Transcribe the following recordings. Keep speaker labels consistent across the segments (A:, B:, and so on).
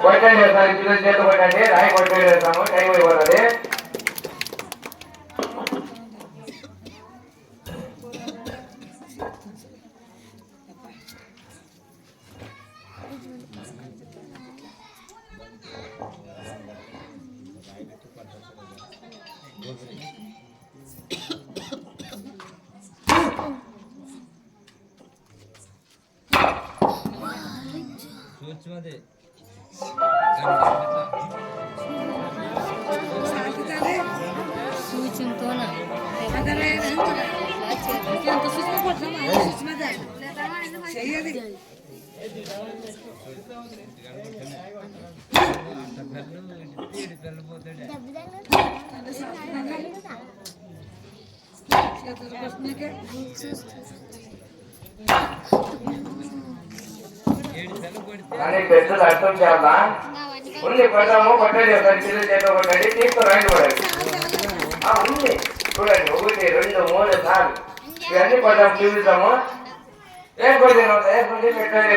A: కొట్టండి సార్ పిల్లలు చేత కొట్టండి రాయి కొట్టేస్తాము టైం అయిపోతుంది పెద్దలు అర్థం చేద్దా ఉంది పడదాము పట్టండి ఒకసారి పిల్లలు చేత కొట్టండి తీసుకురండి పడండి ఉంది చూడండి 1 2 3 4 ఇవన్నీ పడ్డాము చూపిస్తాము ఏం కొద్ది వేసుకుంటే పెట్టండి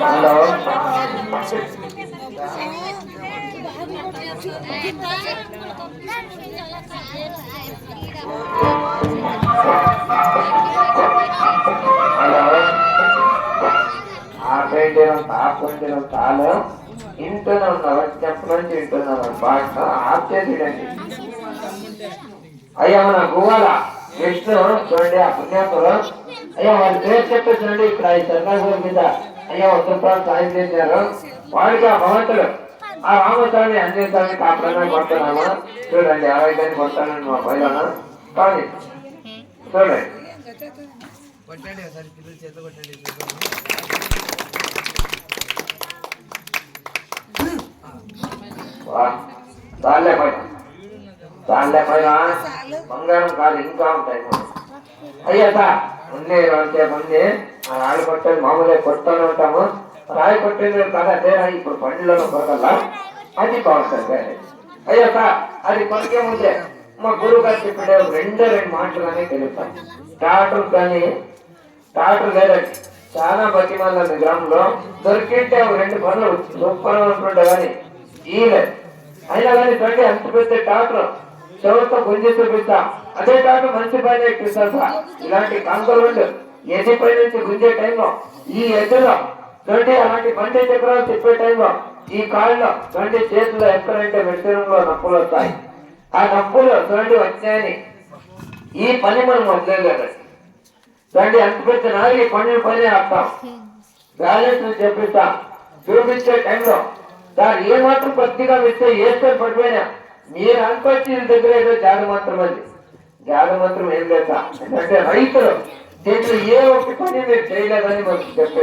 A: హలో ఆపండిన తాను ఇంటూనే ఉన్నారు చెప్పడానికి వింటున్నారు పాట ఆప్ చేసేయండి అయ్యా మన గువ్వాల విష్ణు చూడండి ఆ పుణ్యాపురం అయ్యా వాళ్ళ పేరు చెప్పే చూడండి ఇక్కడ ఈ సర్కారు మీద అయ్యా 100 రూపాయలు సాయం చేశారు వాడికి ఆ భగవంతుడు ఆ రామస్వామి అంజేస్వామి కాపురంగా కొడుతున్నాము చూడండి ఆరోగ్యాన్ని కొడతానండి మా పైన కానీ చూడండి కొట్టండి ఒకసారి పిల్లలు చేత కొట్టండి చాలే పైన బంగారం కాదు ఇంకా ఉంటాయి అయ్యా సార్ ఉంది అంతసేపు ఉంది ఆ రాయి కొట్టేది మామూలుగా కొడుతూనే ఉంటాము రాయి కొట్టేది కదా అదే రాయి ఇప్పుడు బండిలో కొరకల్లా అది బాగుంటుంది అయ్యా సార్ అది కొరికే ముందే మా గురువు గారు చెప్పే 2 మాటలనే తెలుస్తాం డాక్టర్ లేదండి చాలా బతిమాలండి గ్రామంలో దొరికింటే 2 పనులు సూపర్ ఉంటుండే కానీ ఈలేదు అయినా కానీ చూడండి అంత పెద్ద డాక్టర్ చెవులతో గుంజి చూపిస్తా అదే డాక్టర్ మంచి పైన ఎక్కిస్తారు సార్ ఇలాంటి కాంకరుండు ఎది పై నుంచి గుంజే టైంలో ఈ ఎద్దులో చూడండి అలాంటి బండి చక్రాలు తిప్పే టైంలో ఈ కాళ్ళలో చూడండి చేతుల్లో ఎక్కడంటే మెషినంలో నొప్పులు వస్తాయి ఆ నొప్పులు చూడండి వచ్చాయని ఈ పని మనం వదిలేదు చూడండి అంత పెద్ద నాలుగు పనుల పని ఆపుతాం బ్యాలెన్స్ చెప్పిస్తాం చూపించే టైంలో దాన్ని ఏ మాత్రం కొద్దిగా ఇస్తే వేసుకొని పడిపోయినా మీరు అనుకొచ్చి దగ్గర ఏదో జాడ మాత్రం ఏం లేదా ఎందుకంటే రైతులు దీంట్లో ఏ ఒక్క పని మీరు చేయలేదని మనకు చెప్పేది